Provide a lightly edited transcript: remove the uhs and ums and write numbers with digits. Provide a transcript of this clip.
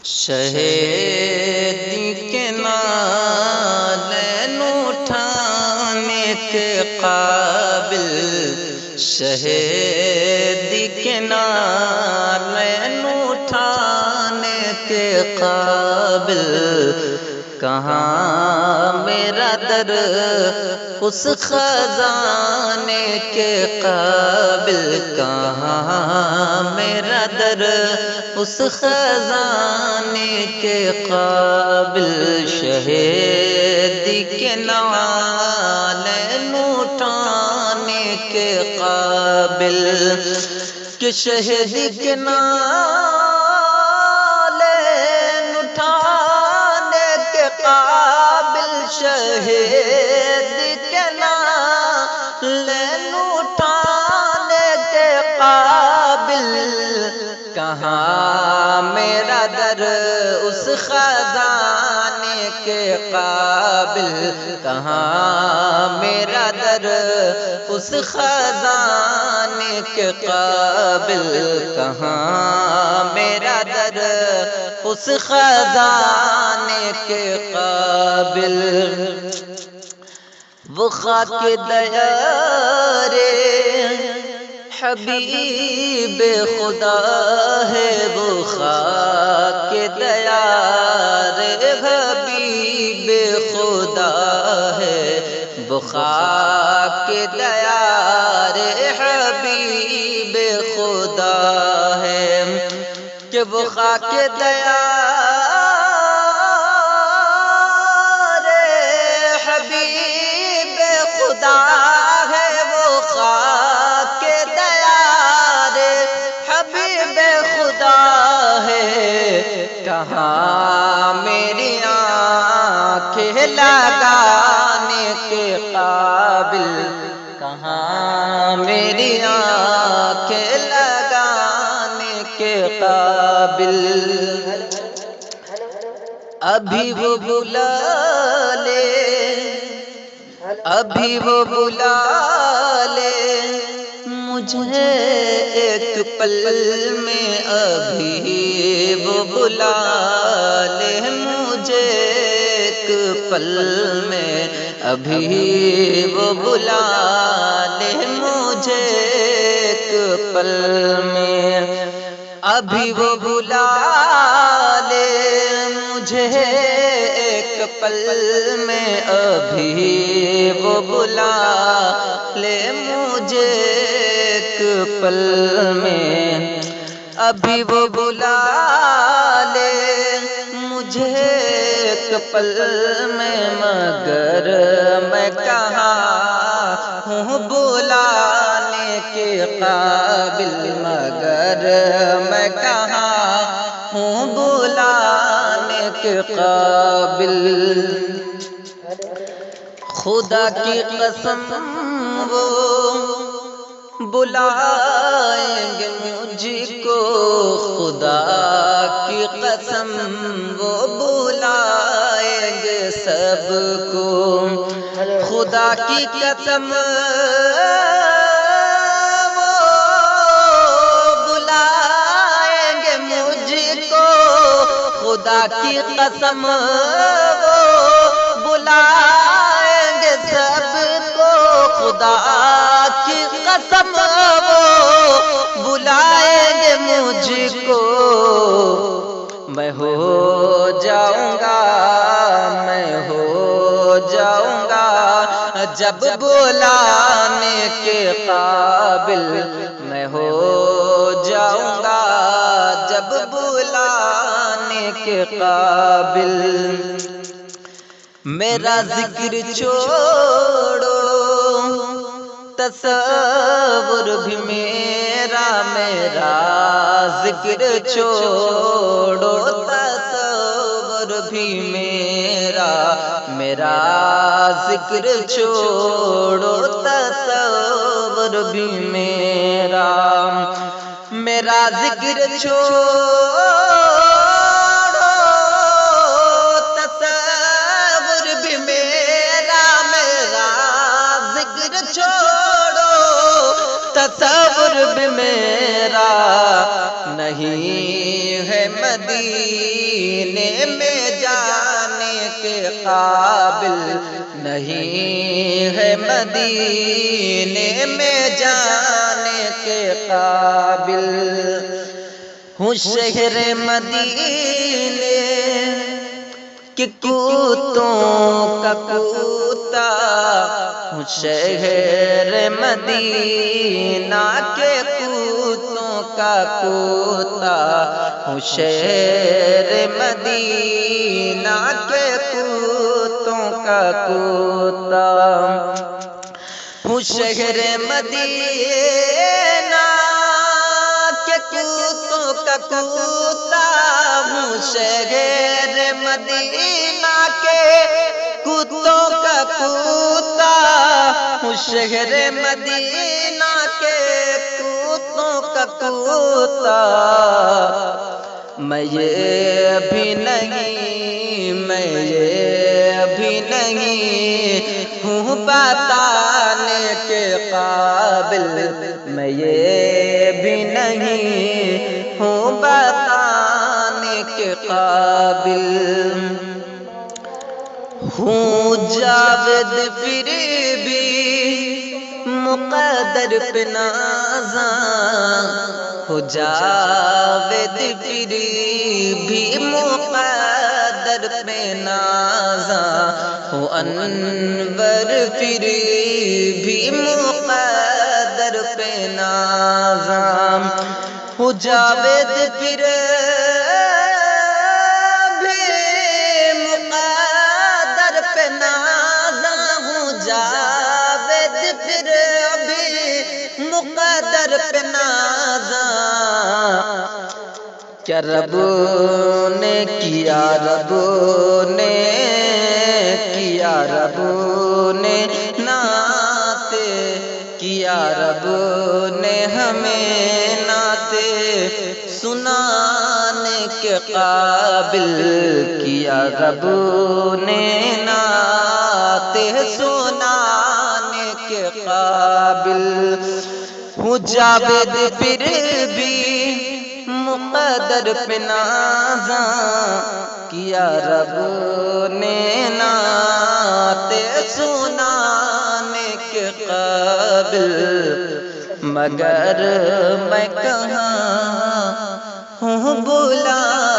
شہیدی کے نالین اٹھانے کے قابل، شہیدی کے نالین اٹھانے کے قابل، کہاں میرا در اس خزانے کے قابل، کہاں میرا در اس خزانے کے قابل، شہیدی کے نالین اٹھانے کے قابل، کہ شہیدی کے نالین اٹھانے کے قابل، شہیدی کے نالین اٹھانے کے قابل، کہاں میرا در اس خزانے کے قابل، کہاں میرا در اس خزانے کے قابل، کہاں میرا در اس خزانے کے قابل، وہ خاک دیار حبیب خدا ہے، وہ خاک دیار حبیب خدا ہے، وہ خاک دیار حبیب خدا ہے، کہ وہ خاک دیار حبیب خدا ہے، وہ خاک کہاں میری آنکھیں لگانے کے قابل، کہاں میری آنکھیں لگانے کے قابل، ابھی وہ بلا لے، ابھی وہ بلا لے مجھے ایک پل میں، ابھی وہ بلا لے مجھے ایک پل میں، ابھی وہ بلا لے مجھے ایک پل میں، ابھی وہ بلا لے مجھے ایک پل میں، ابھی وہ بلا لے مجھے ایک پل میں، ابھی وہ بلا لے مجھے ایک پل میں، مگر میں کہاں ہوں بلانے کے قابل، مگر میں کہاں ہوں بلانے کے قابل، خدا کی قسم وہ بلائیں گے مجھ کو، خدا کی قسم وہ بلائیں گے سب کو، خدا کی قسم وہ بلائیں گے مجھ کو، خدا کی قسم وہ بلائیں گے سب کو، خدا کی قسم وہ بلائیں گے مجھ کو، میں ہو جاؤں گا، میں ہو جاؤں گا جب بلانے کے قابل، میں ہو جاؤں گا جب بلانے کے قابل، میرا ذکر چھوڑو تصور بھی میرا، میرا ذکر چھوڑو تصور بھی میرا، میرا ذکر چھوڑو تصور بھی میرا، میرا ذکر چھوڑو تصور بھی میرا، میرا ذکر چھوڑو تصور بھی میرا، نہیں ہے مدینہ قابل نہیں ہے مدینے میں جانے کے قابل ہوں شہر مدینے کہ کوتوں کا کوتا ہوں شہر مدینہ کے کوتوں کا کوتا ہوں شہر مدینہ کے کوتوں کا کوتا ہوں شہر مدینہ کے کوتوں کا کوتا ہوں شہر مدینہ کے کوتوں کا کوتا ہوں شہر مدینہ کے کوتوں کا کوتا میں یہ بھی نہیں ہوں بتانے کے قابل میں یہ بھی نہیں ہوں بتانے کے قابل ہوں جاوید پھر بھی مقدر پہ نازاں ہو جاوید پھر بھی مقدر پہ نازاں ہو انور پھر بھی مقدر پہ نازاں ہو جاوید پھر بھی مقدر پہ نازاں ہو جاوید پھر بھی مقدر پہ نازاں کیا رب نے کیا رب نے نعت کیا رب نے ہمیں نعت سنانے کے قابل کیا رب نے نعت سنانے کے قابل ہوں جاوید پھر بھی مقدر پہ نازاں کیا رب نے نعت سنانے کے قابل مگر میں کہاں ہوں بلا